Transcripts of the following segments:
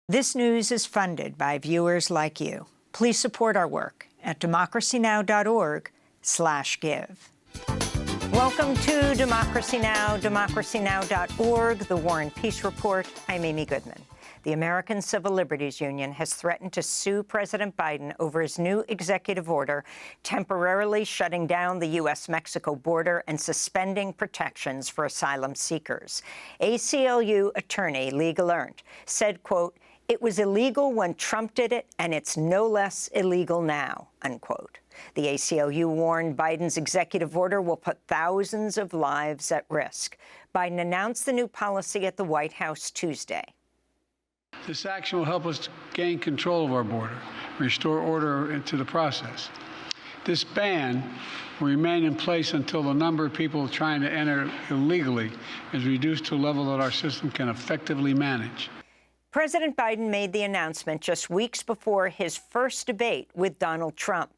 This news is funded by viewers like you. Please support our work at democracynow.org/give. Welcome to Democracy Now!, democracynow.org, the War and Peace Report. I'm Amy Goodman. The American Civil Liberties Union has threatened to sue President Biden over his new executive order temporarily shutting down the U.S.-Mexico border and suspending protections for asylum seekers. ACLU attorney Lee Gallant said, quote, "It was illegal when Trump did it, and it's no less illegal now," unquote. The ACLU warned Biden's executive order will put thousands of lives at risk. Biden announced the new policy at the White House Tuesday. This action will help us gain control of our border, restore order into the process. This ban will remain in place until the number of people trying to enter illegally is reduced to a level that our system can effectively manage. President Biden made the announcement just weeks before his first debate with Donald Trump.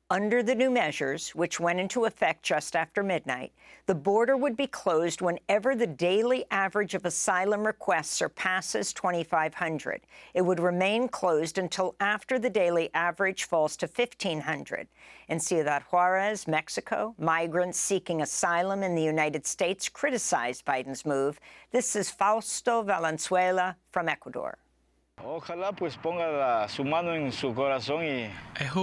Under the new measures, which went into effect just after midnight, the border would be closed whenever the daily average of asylum requests surpasses 2,500. It would remain closed until after the daily average falls to 1,500. In Ciudad Juarez, Mexico, migrants seeking asylum in the United States criticized Biden's move. This is Fausto Valenzuela from Ecuador. I hope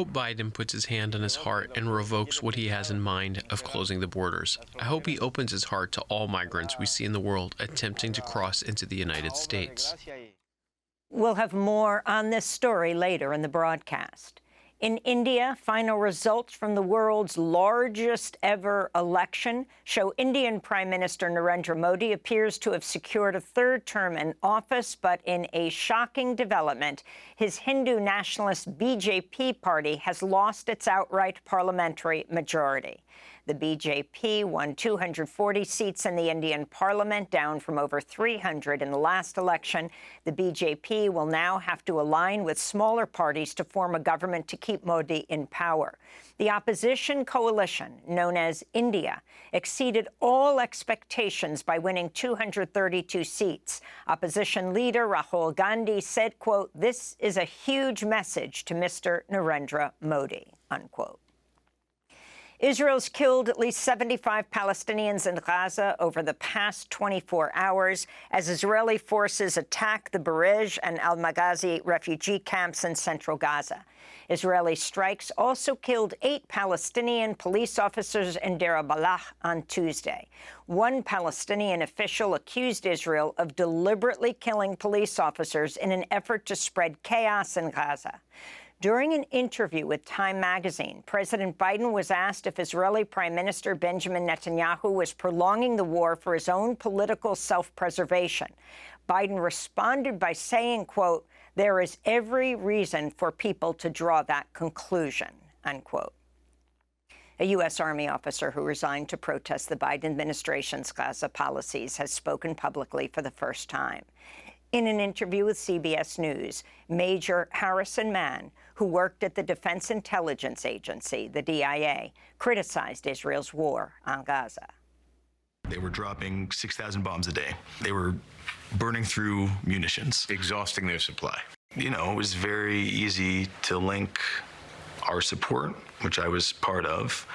Biden puts his hand on his heart and revokes what he has in mind of closing the borders. I hope he opens his heart to all migrants we see in the world attempting to cross into the United States. We'll have more on this story later in the broadcast. In India, final results from the world's largest ever election show Indian Prime Minister Narendra Modi appears to have secured a third term in office, but in a shocking development, his Hindu nationalist BJP party has lost its outright parliamentary majority. The BJP won 240 seats in the Indian parliament, down from over 300 in the last election. The BJP will now have to align with smaller parties to form a government to keep Modi in power. The opposition coalition, known as India, exceeded all expectations by winning 232 seats. Opposition leader Rahul Gandhi said, quote, "This is a huge message to Mr. Narendra Modi," unquote. Israel's killed at least 75 Palestinians in Gaza over the past 24 hours as Israeli forces attack the Barej and al-Maghazi refugee camps in central Gaza. Israeli strikes also killed 8 Palestinian police officers in Deir al-Balah on Tuesday. One Palestinian official accused Israel of deliberately killing police officers in an effort to spread chaos in Gaza. During an interview with Time magazine, President Biden was asked if Israeli Prime Minister Benjamin Netanyahu was prolonging the war for his own political self-preservation. Biden responded by saying, quote, "There is every reason for people to draw that conclusion," unquote. A U.S. Army officer who resigned to protest the Biden administration's Gaza policies has spoken publicly for the first time. In an interview with CBS News, Major Harrison Mann, who worked at the Defense Intelligence Agency, the DIA, criticized Israel's war on Gaza. They were dropping 6,000 bombs a day. They were burning through munitions, exhausting their supply. You know, it was very easy to link our support, which I was part of,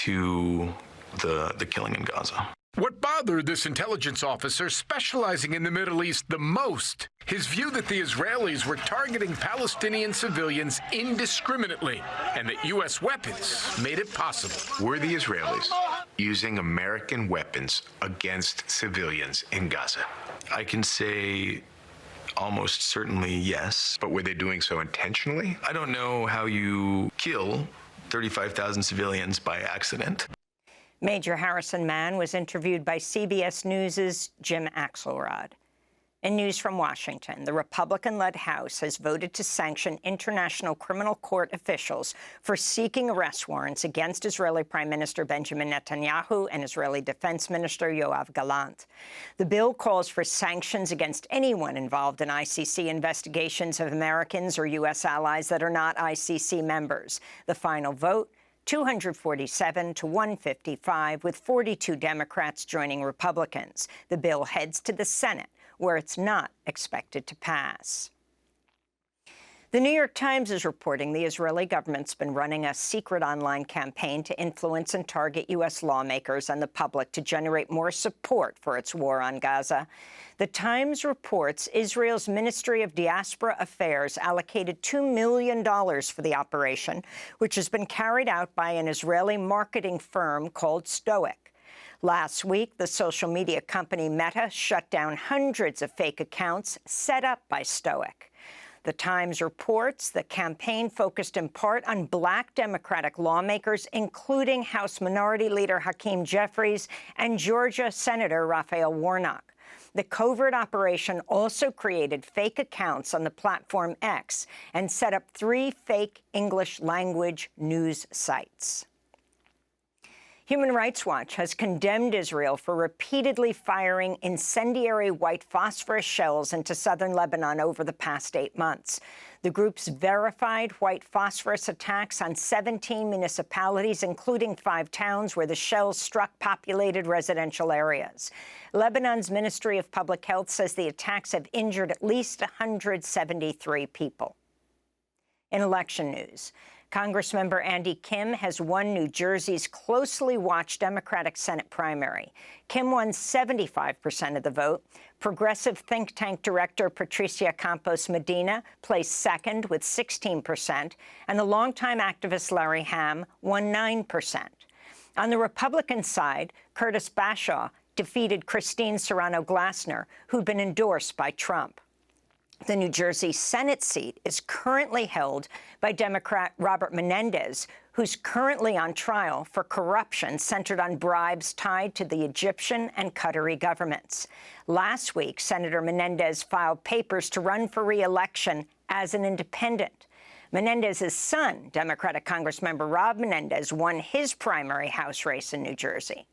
to the killing in Gaza. What bothered this intelligence officer specializing in the Middle East the most? His view that the Israelis were targeting Palestinian civilians indiscriminately and that U.S. weapons made it possible. Were the Israelis using American weapons against civilians in Gaza? I can say almost certainly yes. But were they doing so intentionally? I don't know how you kill 35,000 civilians by accident. Major Harrison Mann was interviewed by CBS News' Jim Axelrod. In news from Washington, the Republican-led House has voted to sanction International Criminal Court officials for seeking arrest warrants against Israeli Prime Minister Benjamin Netanyahu and Israeli Defense Minister Yoav Gallant. The bill calls for sanctions against anyone involved in ICC investigations of Americans or U.S. allies that are not ICC members. The final vote, 247 to 155, with 42 Democrats joining Republicans. The bill heads to the Senate, where it's not expected to pass. The New York Times is reporting the Israeli government's been running a secret online campaign to influence and target U.S. lawmakers and the public to generate more support for its war on Gaza. The Times reports Israel's Ministry of Diaspora Affairs allocated $2 million for the operation, which has been carried out by an Israeli marketing firm called Stoic. Last week, the social media company Meta shut down hundreds of fake accounts set up by Stoic. The Times reports the campaign focused in part on black Democratic lawmakers, including House Minority Leader Hakeem Jeffries and Georgia Senator Raphael Warnock. The covert operation also created fake accounts on the platform X and set up 3 fake English-language news sites. Human Rights Watch has condemned Israel for repeatedly firing incendiary white phosphorus shells into southern Lebanon over the past 8 months. The group's verified white phosphorus attacks on 17 municipalities, including 5 towns where the shells struck populated residential areas. Lebanon's Ministry of Public Health says the attacks have injured at least 173 people. In election news, Congressmember Andy Kim has won New Jersey's closely watched Democratic Senate primary. Kim won 75% of the vote. Progressive think tank director Patricia Campos Medina placed second with 16%, and the longtime activist Larry Hamm won 9%. On the Republican side, Curtis Bashaw defeated Christine Serrano-Glassner, who'd been endorsed by Trump. The New Jersey Senate seat is currently held by Democrat Robert Menendez, who's currently on trial for corruption centered on bribes tied to the Egyptian and Qatari governments. Last week, Senator Menendez filed papers to run for re-election as an independent. Menendez's son, Democratic Congressmember Rob Menendez, won his primary House race in New Jersey.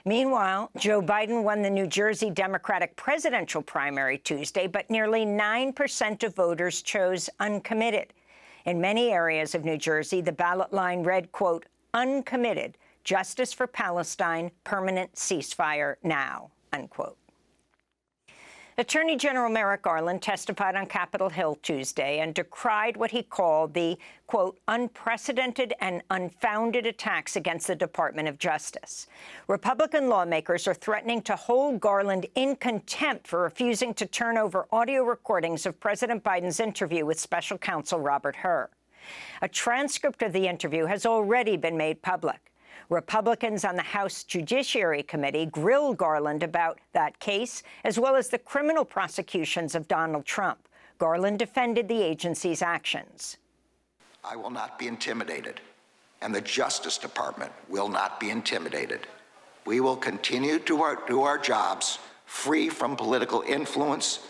Meanwhile, Joe Biden won the New Jersey Democratic presidential primary Tuesday, but nearly 9% of voters chose uncommitted. In many areas of New Jersey, the ballot line read, quote, uncommitted, justice for Palestine, permanent ceasefire now, unquote. Attorney General Merrick Garland testified on Capitol Hill Tuesday and decried what he called the, quote, unprecedented and unfounded attacks against the Department of Justice. Republican lawmakers are threatening to hold Garland in contempt for refusing to turn over audio recordings of President Biden's interview with special counsel Robert Hur. A transcript of the interview has already been made public. Republicans on the House Judiciary Committee grilled Garland about that case, as well as the criminal prosecutions of Donald Trump. Garland defended the agency's actions. I will not be intimidated, and the Justice Department will not be intimidated. We will continue to do our jobs free from political influence,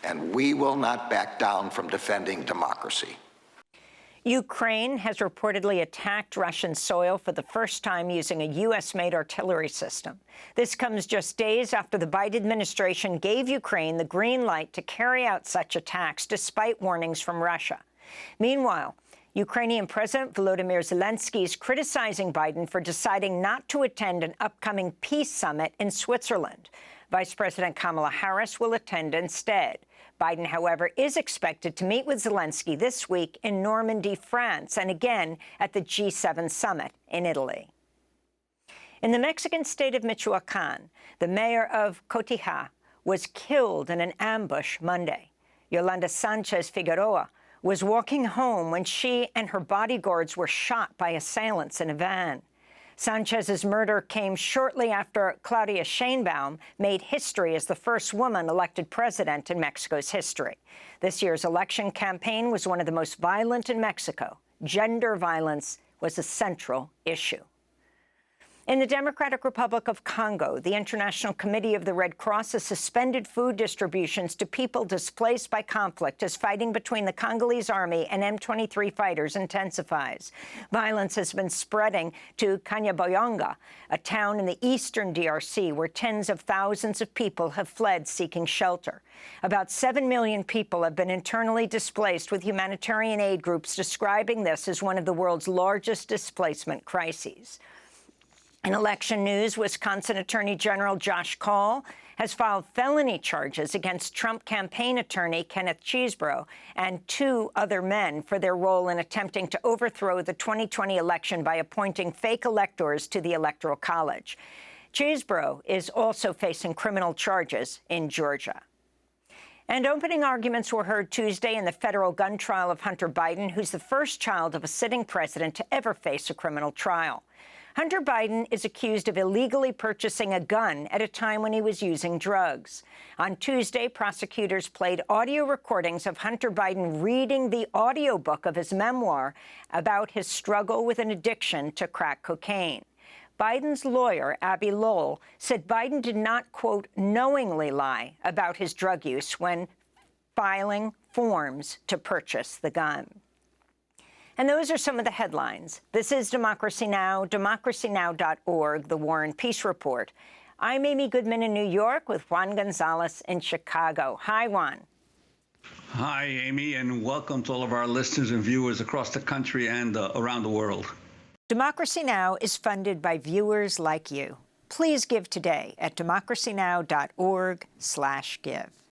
and we will not back down from defending democracy. Ukraine has reportedly attacked Russian soil for the first time using a U.S.-made artillery system. This comes just days after the Biden administration gave Ukraine the green light to carry out such attacks, despite warnings from Russia. Meanwhile, Ukrainian President Volodymyr Zelensky is criticizing Biden for deciding not to attend an upcoming peace summit in Switzerland. Vice President Kamala Harris will attend instead. Biden, however, is expected to meet with Zelensky this week in Normandy, France, and again at the G7 summit in Italy. In the Mexican state of Michoacan, the mayor of Cotija was killed in an ambush Monday. Yolanda Sanchez Figueroa was walking home when she and her bodyguards were shot by assailants in a van. Sanchez's murder came shortly after Claudia Sheinbaum made history as the first woman elected president in Mexico's history. This year's election campaign was one of the most violent in Mexico. Gender violence was a central issue. In the Democratic Republic of Congo, the International Committee of the Red Cross has suspended food distributions to people displaced by conflict as fighting between the Congolese army and M23 fighters intensifies. Violence has been spreading to Kanyabayonga, a town in the eastern DRC where tens of thousands of people have fled seeking shelter. About 7 million people have been internally displaced, with humanitarian aid groups describing this as one of the world's largest displacement crises. In election news, Wisconsin Attorney General Josh Kaul has filed felony charges against Trump campaign attorney Kenneth Chesebro and 2 other men for their role in attempting to overthrow the 2020 election by appointing fake electors to the Electoral College. Chesebro is also facing criminal charges in Georgia. And opening arguments were heard Tuesday in the federal gun trial of Hunter Biden, who's the first child of a sitting president to ever face a criminal trial. Hunter Biden is accused of illegally purchasing a gun at a time when he was using drugs. On Tuesday, prosecutors played audio recordings of Hunter Biden reading the audiobook of his memoir about his struggle with an addiction to crack cocaine. Biden's lawyer, Abby Lowell, said Biden did not, quote, knowingly lie about his drug use when filing forms to purchase the gun. And those are some of the headlines. This is Democracy Now!, democracynow.org, The War and Peace Report. I'm Amy Goodman in New York with Juan Gonzalez in Chicago. Hi, Juan. Hi, Amy, and welcome to all of our listeners and viewers across the country and around the world. Democracy Now! Is funded by viewers like you. Please give today at democracynow.org/give.